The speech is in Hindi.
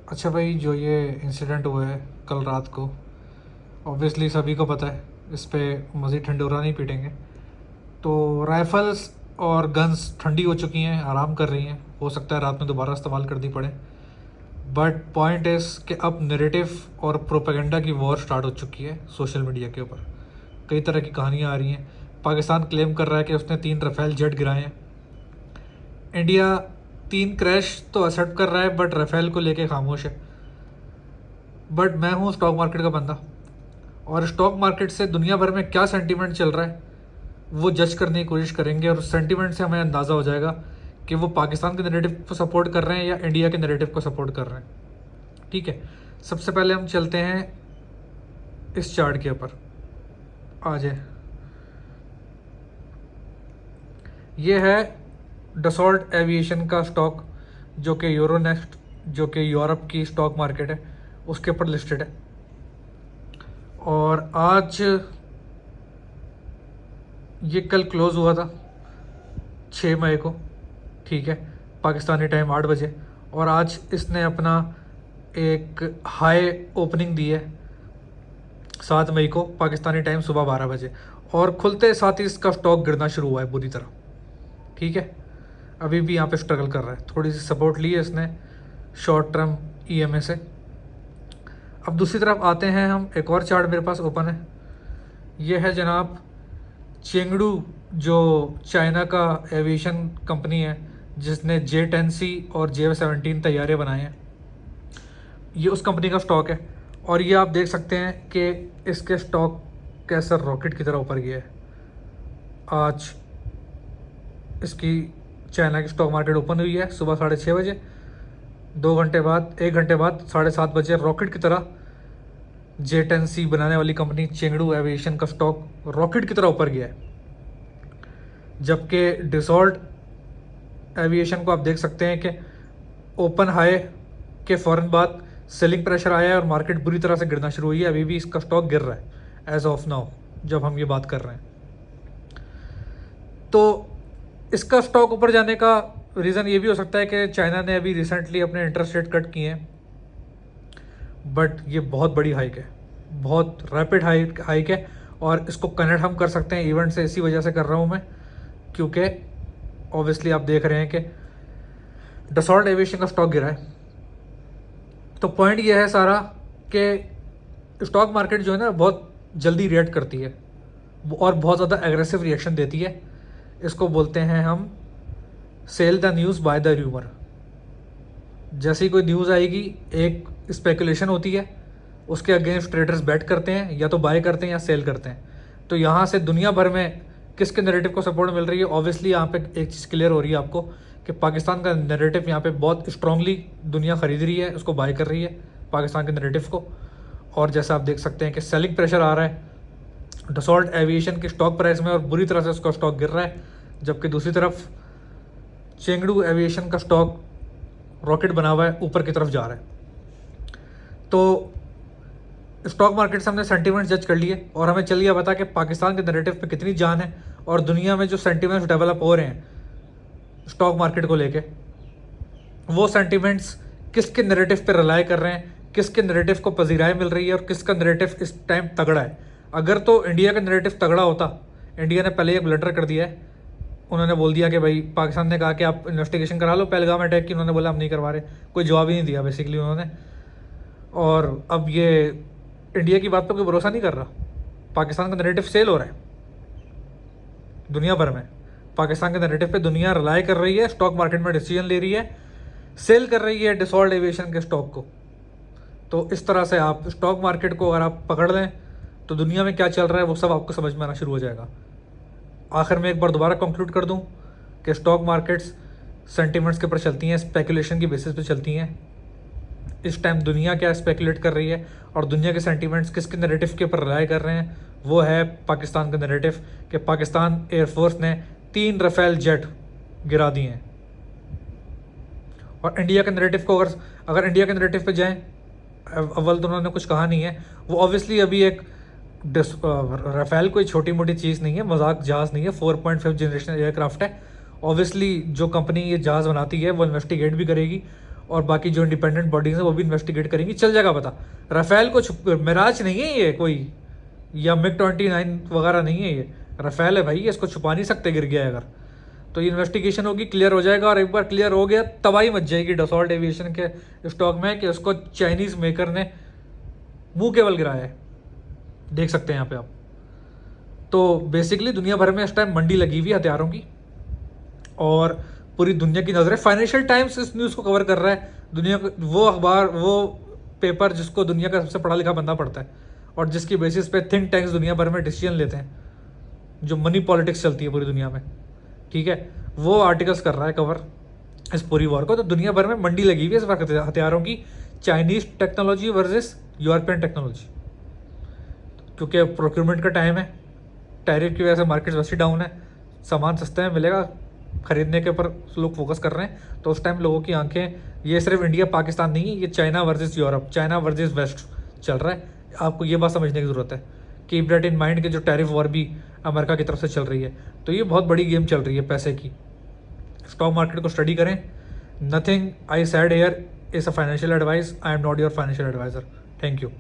अच्छा भाई, जो ये इंसिडेंट हुआ है कल रात को, ऑब्वियसली सभी को पता है। इस पे मज़ीद ठंडोरा नहीं पीटेंगे। तो राइफ़ल्स और गन्स ठंडी हो चुकी हैं, आराम कर रही हैं। हो सकता है रात में दोबारा इस्तेमाल करनी पड़े। बट पॉइंट इज़ कि अब नैरेटिव और प्रोपेगेंडा की वॉर स्टार्ट हो चुकी है सोशल मीडिया के ऊपर। कई तरह की कहानियाँ आ रही हैं। पाकिस्तान क्लेम कर रहा है कि उसने 3 राफेल जेट गिराए हैं। इंडिया 3 क्रैश तो एक्सेप्ट कर रहा है, बट राफेल को लेके खामोश है। बट मैं हूँ स्टॉक मार्केट का बंदा, और स्टॉक मार्केट से दुनिया भर में क्या सेंटीमेंट चल रहा है वो जज करने की कोशिश करेंगे, और उस सेंटीमेंट से हमें अंदाज़ा हो जाएगा कि वो पाकिस्तान के नैरेटिव को सपोर्ट कर रहे हैं या इंडिया के नैरेटिव को सपोर्ट कर रहे हैं। ठीक है, सबसे पहले हम चलते हैं इस चार्ट के ऊपर। आ जाए, ये है डसॉल्ट एविएशन का स्टॉक, जो कि यूरोनेक्स्ट, जो कि यूरोप की स्टॉक मार्केट है, उसके ऊपर लिस्टेड है। और आज ये कल क्लोज़ हुआ था 6 मई को, ठीक है, पाकिस्तानी टाइम 8 बजे। और आज इसने अपना एक हाई ओपनिंग दी है 7 मई को, पाकिस्तानी टाइम सुबह 12 बजे। और खुलते साथ ही इसका स्टॉक गिरना शुरू हुआ है बुरी तरह। ठीक है, अभी भी यहाँ पे स्ट्रगल कर रहा है। थोड़ी सी सपोर्ट ली है इसने शॉर्ट टर्म ईएमए से। अब दूसरी तरफ आते हैं हम, एक और चार्ट मेरे पास ओपन है। ये है जनाब चेंगडू, जो चाइना का एविएशन कंपनी है, जिसने J10C और J17 तैयारे बनाए हैं। ये उस कंपनी का स्टॉक है। और ये आप देख सकते हैं कि इसके स्टॉक कैसा रॉकेट की तरह ऊपर गया है। आज इसकी चाइना की स्टॉक मार्केट ओपन हुई है सुबह 6:30 बजे। 2 घंटे बाद, 1 घंटे बाद 7:30 बजे रॉकेट की तरह J10C बनाने वाली कंपनी चेंगडू एविएशन का स्टॉक रॉकेट की तरह ऊपर गया है। जबकि डिसॉल्ट एविएशन को आप देख सकते हैं कि ओपन हाई के फ़ौरन बाद सेलिंग प्रेशर आया है और मार्केट बुरी तरह से गिरना शुरू हुई है। अभी भी इसका स्टॉक गिर रहा है एज ऑफ नाउ, जब हम ये बात कर रहे हैं। तो इसका स्टॉक ऊपर जाने का रीज़न ये भी हो सकता है कि चाइना ने अभी रिसेंटली अपने इंटरेस्ट रेट कट किए हैं। बट ये बहुत बड़ी हाइक है, बहुत रैपिड हाइक है। और इसको कनेक्ट हम कर सकते हैं इवेंट से, इसी वजह से कर रहा हूँ मैं, क्योंकि ऑब्वियसली आप देख रहे हैं कि डसॉल्ट एविएशन का स्टॉक गिरा है। तो पॉइंट ये है सारा कि स्टॉक मार्केट जो है ना, बहुत जल्दी रिएक्ट करती है और बहुत ज़्यादा एग्रेसिव रिएक्शन देती है। इसको बोलते हैं हम sell the news by the rumour. जैसे ही कोई न्यूज़ आएगी, एक स्पेकुलेशन होती है, उसके अगेंस्ट ट्रेडर्स बैट करते हैं, या तो बाय करते हैं या सेल करते हैं। तो यहाँ से दुनिया भर में किसके नैरेटिव को सपोर्ट मिल रही है? ऑब्वियसली यहाँ पे एक चीज़ क्लियर हो रही है आपको कि पाकिस्तान का नैरेटिव यहाँ पे बहुत स्ट्रांगली दुनिया ख़रीद रही है, उसको बाय कर रही है पाकिस्तान के नैरेटिव को। और जैसा आप देख सकते हैं कि सेलिंग प्रेशर आ रहा है डसॉल्ट एविएशन के स्टॉक प्राइस में, और बुरी तरह से उसका स्टॉक गिर रहा है। जबकि दूसरी तरफ चेंगडू एविएशन का स्टॉक रॉकेट बना हुआ है, ऊपर की तरफ जा रहा है। तो स्टॉक मार्केट से हमने सेंटीमेंट जज कर लिए, और हमें चल गया पता कि पाकिस्तान के नैरेटिव पे कितनी जान है, और दुनिया में जो सेंटीमेंट्स डेवलप हो रहे हैं स्टॉक मार्केट को लेके, वो सेंटीमेंट्स किसके नैरेटिव पे रिलाई कर रहे हैं, किसके नैरेटिव को पजीराई मिल रही है, और किसका नैरेटिव इस टाइम तगड़ा है। अगर तो इंडिया का नैरेटिव तगड़ा होता, इंडिया ने पहले एक लेटर कर दिया है, उन्होंने बोल दिया कि भाई, पाकिस्तान ने कहा कि आप इन्वेस्टिगेशन करा लो पहलगाम अटैक की, उन्होंने बोला हम नहीं करवा रहे, कोई जवाब ही नहीं दिया बेसिकली उन्होंने। और अब ये इंडिया की बात पर कोई भरोसा नहीं कर रहा। पाकिस्तान का नैरेटिव सेल हो रहा है दुनिया भर में। पाकिस्तान के नैरेटिव पे दुनिया रिलाई कर रही है, स्टॉक मार्केट में डिसीजन ले रही है, सेल कर रही है डिसॉल्ट एविएशन के स्टॉक को। तो इस तरह से आप स्टॉक मार्केट को अगर आप पकड़ लें तो दुनिया में क्या चल रहा है वो सब आपको समझ में आना शुरू हो जाएगा। आखिर में एक बार दोबारा कंक्लूड कर दूं कि स्टॉक मार्केट्स सेंटीमेंट्स के ऊपर चलती हैं, स्पेकुलेशन की बेसिस पे चलती हैं। इस टाइम दुनिया क्या स्पेकुलेट कर रही है और दुनिया के सेंटीमेंट्स किसके नैरेटिव के ऊपर रिलाई कर रहे हैं, वो है पाकिस्तान का नैरेटिव कि पाकिस्तान एयरफोर्स ने 3 राफेल जेट गिरा दिए हैं। और इंडिया के नैरेटिव को अगर इंडिया के नैरेटिव पे जाएं, अव्वल तो उन्होंने कुछ कहा नहीं है। वो ऑब्वियसली अभी एक राफेल कोई छोटी मोटी चीज़ नहीं है, मजाक जहाज़ नहीं है, 4.5 जनरेशन एयरक्राफ्ट है। ऑब्वियसली जो कंपनी ये जहाज़ बनाती है वो इन्वेस्टिगेट भी करेगी और बाकी जो इंडिपेंडेंट बॉडीज हैं वो भी इन्वेस्टिगेट करेंगी, चल जाएगा पता। राफेल को मिराज नहीं है ये कोई, या MiG-29 वगैरह नहीं है ये, राफेल है भाई, इसको छुपा नहीं सकते गिर गया अगर। तो ये इन्वेस्टिगेशन होगी, क्लियर हो जाएगा, और एक बार क्लियर हो गया तबाही मच जाएगी डसॉल्ट एविएशन के स्टॉक में कि उसको चाइनीज़ मेकर ने मुंह केवल गिराया है, देख सकते हैं यहाँ पे आप। तो बेसिकली दुनिया भर में इस टाइम मंडी लगी हुई है हथियारों की, और पूरी दुनिया की नज़रें, फाइनेंशियल टाइम्स इस न्यूज़ को कवर कर रहा है, दुनिया को वो अखबार, वो पेपर जिसको दुनिया का सबसे पढ़ा लिखा बंदा पढ़ता है, और जिसकी बेसिस पे थिंक टैंक्स दुनिया भर में डिसीजन लेते हैं, जो मनी पॉलिटिक्स चलती है पूरी दुनिया में, ठीक है, वो आर्टिकल्स कर रहा है कवर इस पूरी वॉर को। तो दुनिया भर में मंडी लगी हुई है इस वक्त हथियारों की, Chinese technology versus European technology, क्योंकि प्रोक्यूरमेंट का टाइम है, टैरिफ की वजह से मार्केट वैसे डाउन है, सामान सस्ते में मिलेगा, खरीदने के ऊपर लोग फोकस कर रहे हैं। तो उस टाइम लोगों की आंखें, ये सिर्फ इंडिया पाकिस्तान नहीं है, ये China versus Europe, China versus West चल रहा है। आपको ये बात समझने की ज़रूरत है, कीप दैट इन माइंड कि जो टैरिफ वॉर भी अमेरिका की तरफ से चल रही है, तो ये बहुत बड़ी गेम चल रही है पैसे की। स्टॉक मार्केट को स्टडी करें। Nothing I said here is a financial advice, I am not your financial adviser. Thank you.